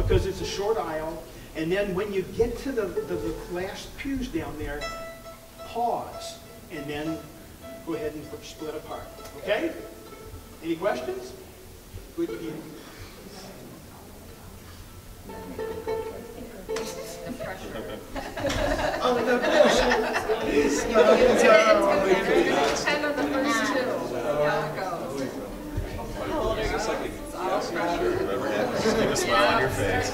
because it's a short aisle. And then when you get to the last pews down there, pause, and then go ahead and split apart. Okay? Any questions? Good deal. The pressure. Oh, the pressure. It's 10 of the first two. How it goes. How old are you? Just keep a smile on your face.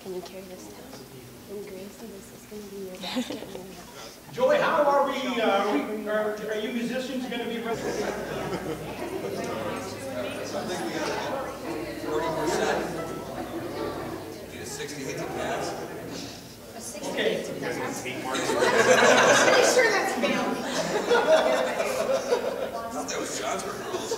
Can you carry this down? And Gracie, this is going to be your basket. Joey, how are we? Are you musicians going to be ready? I think we got 40%. Need a 68 to pass. A 68 Okay. to pass. Pretty sure that's family. That was John's rehearsals.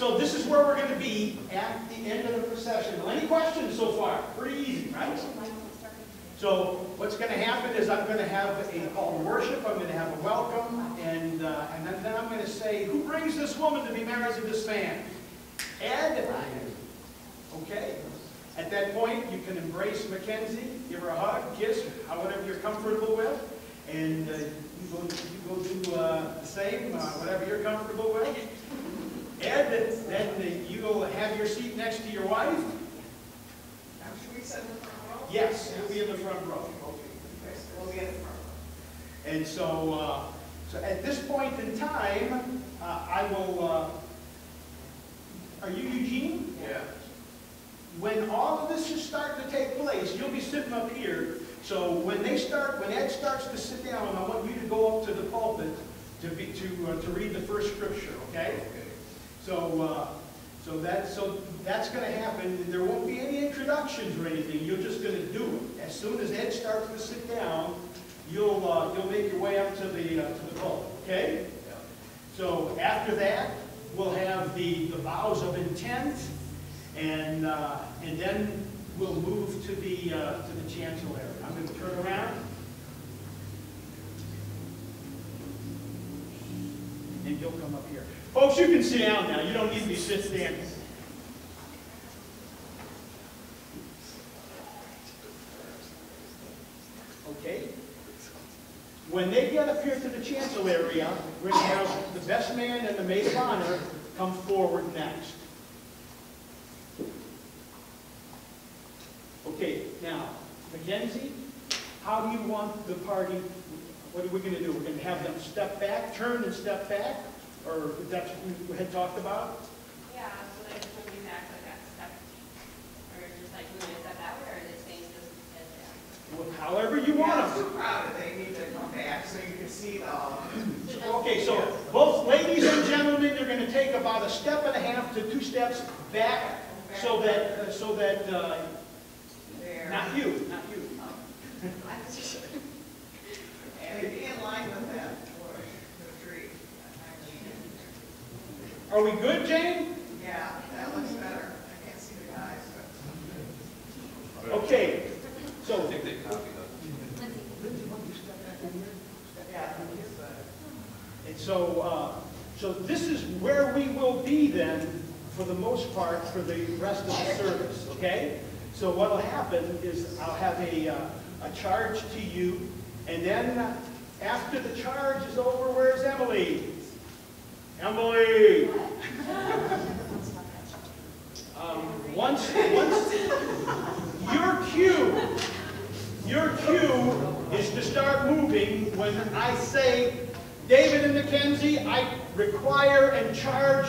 So this is where we're going to be at the end of the procession. Well, any questions so far? Pretty easy, right? So what's going to happen is I'm going to have a call to worship, I'm going to have a welcome, and then I'm going to say, who brings this woman to be married to this man? Ed? Okay. At that point, you can embrace Mackenzie, give her a hug, kiss, whatever you're comfortable with, and you go do the same, whatever you're comfortable with. Ed, then you'll have your seat next to your wife. Should we sit in the front row? Yes, you'll be in the front row. Okay, so we'll be in the front row. And so at this point in time, I will, are you Eugene? Yeah. When all of this is starting to take place, you'll be sitting up here. So when Ed starts to sit down, I want you to go up to the pulpit to read the first scripture, okay? So that's going to happen. There won't be any introductions or anything. You're just going to do it. As soon as Ed starts to sit down, you'll make your way up to the pulpit, okay? Yeah. So after that, we'll have the vows of intent, and then we'll move to the chancel area. I'm going to turn around. And you'll come up here. Folks, you can sit down now. You don't need to be standing. Okay? When they get up here to the chancel area, we're going to have the best man and the maid of honor come forward next. Okay, now, Mackenzie, how do you want the party, what are we going to do? We're going to have them step back, turn and step back? Or that's what we had talked about? Yeah, so they just move you back like that step, or just like moving a step out, or it stays just as that? Well, however you want Yeah, them. too crowded, they need to come back so you can see the, Okay, so both ladies and gentlemen, you're going to take about a step and a half to 2 steps back so that there. not you. And be in line with that, for the tree. Are we good, Jane? Yeah, that looks better. I can't see the guys, but. Okay, so I think they copied us. Yeah, I think it's better. and so this is where we will be then, for the most part, for the rest of the service. Okay. So what will happen is I'll have a charge to you, and then after the charge is over, where's Emily? Emily! Once your cue is to start moving when I say, David and Mackenzie, I require and charge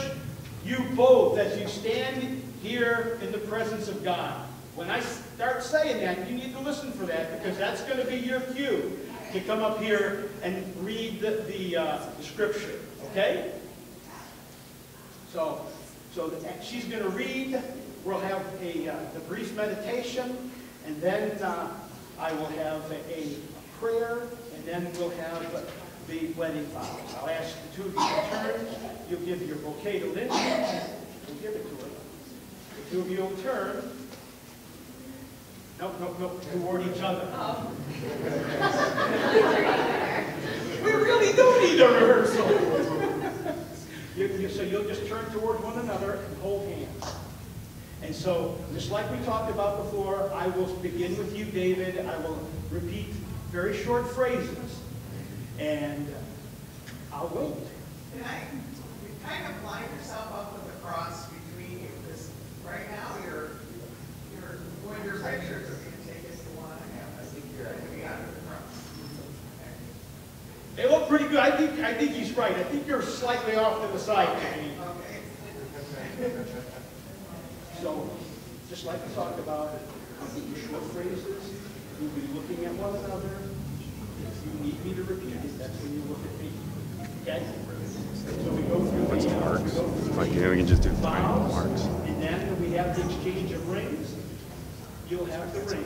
you both as you stand here in the presence of God. When I start saying that, you need to listen for that, because that's going to be your cue to come up here and read the scripture. Okay? So she's going to read. We'll have the brief meditation, and then I will have a prayer, and then we'll have the wedding vows. I'll ask the two of you to turn. You'll give your bouquet to Lindsay. We'll give it to her. The two of you will turn. Nope, toward each other. We really do need a rehearsal. So you'll just turn toward one another and hold hands. And so, just like we talked about before, I will begin with you, David. I will repeat very short phrases, and I'll wait. You kind of line yourself up with the cross between you, because right now you're going your pictures, are going to take us to one and a half. I think you're going to be under the cross. They look pretty good. I think he's right. I think you're slightly off to the side, Danny. Okay. So, just like we talked about, I'll give you short phrases. You'll be looking at one another. If you need me to repeat it, that's when you look at me. Okay? So we go through What's the marks? we go through Like, the we can just do final vows, marks. and then we have the exchange of rings. You'll have the ring.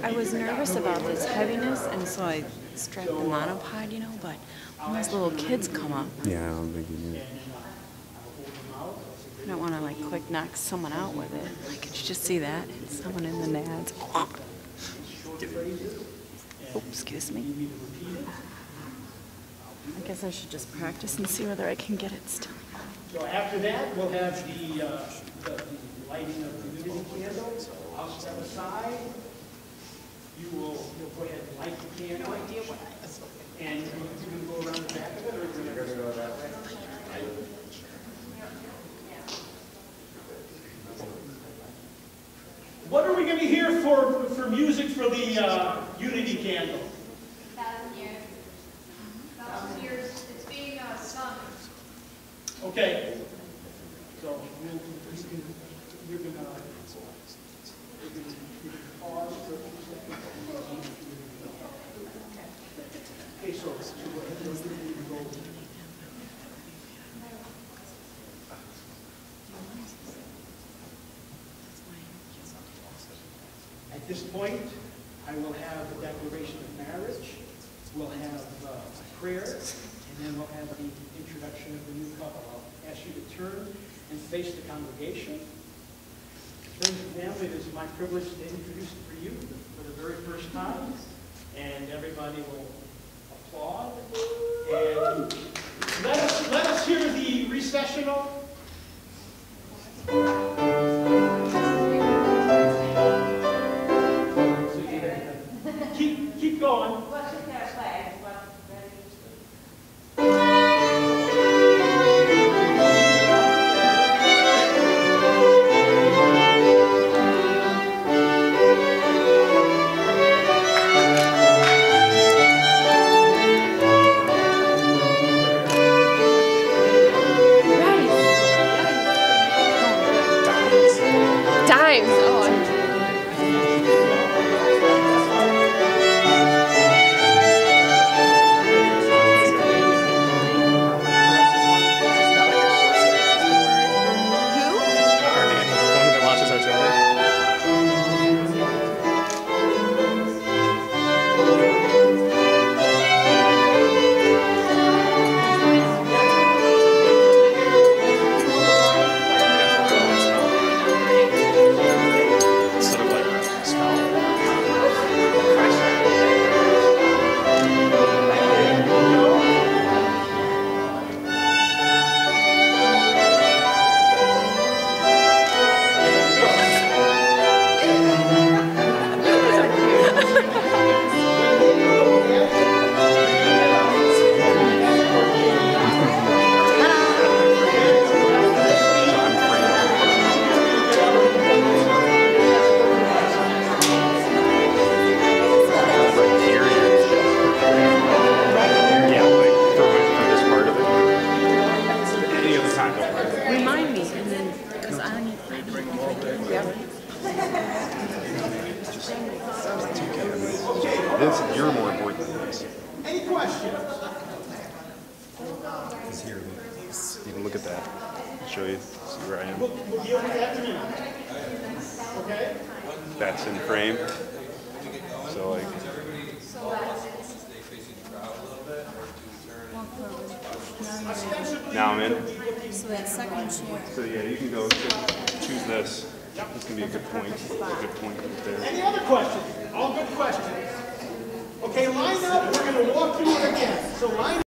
I was nervous about this heaviness, and so I strap the monopod, you know, but when those little kids come up, Yeah, I don't think you knew. I don't want to like quick knock someone out with it. Like, could you just see that? Someone in the nads. Oh, excuse me. I guess I should just practice and see whether I can get it still. So after that, we'll have the lighting of the unity candle. I'll step aside. You'll go ahead and light the candle. And you can go around the back of it, or you're going to go that way. What are we going to hear for music for the unity candle? 1,000 years. 1,000 years. It's being sung. Okay. So you're going to pause for a few seconds. Okay, so go ahead and go. At this point, I will have a declaration of marriage, we'll have a prayer, and then we'll have the introduction of the new couple. I'll ask you to turn and face the congregation. Friends and family, it is my privilege to introduce for you for the very first time, and everybody will applaud. And let us hear the recessional. Keep going. You're more important than this. Any questions? It's here. You can look at that. I'll show you. See where I am. We'll deal with that in a minute. Okay? That's in frame. So like. Now I'm in. So that second chair. So yeah, you can go choose this. This can be a good point. A good point right there. Any other questions? All good questions. Okay, line up. We're going to walk through it again. So line up.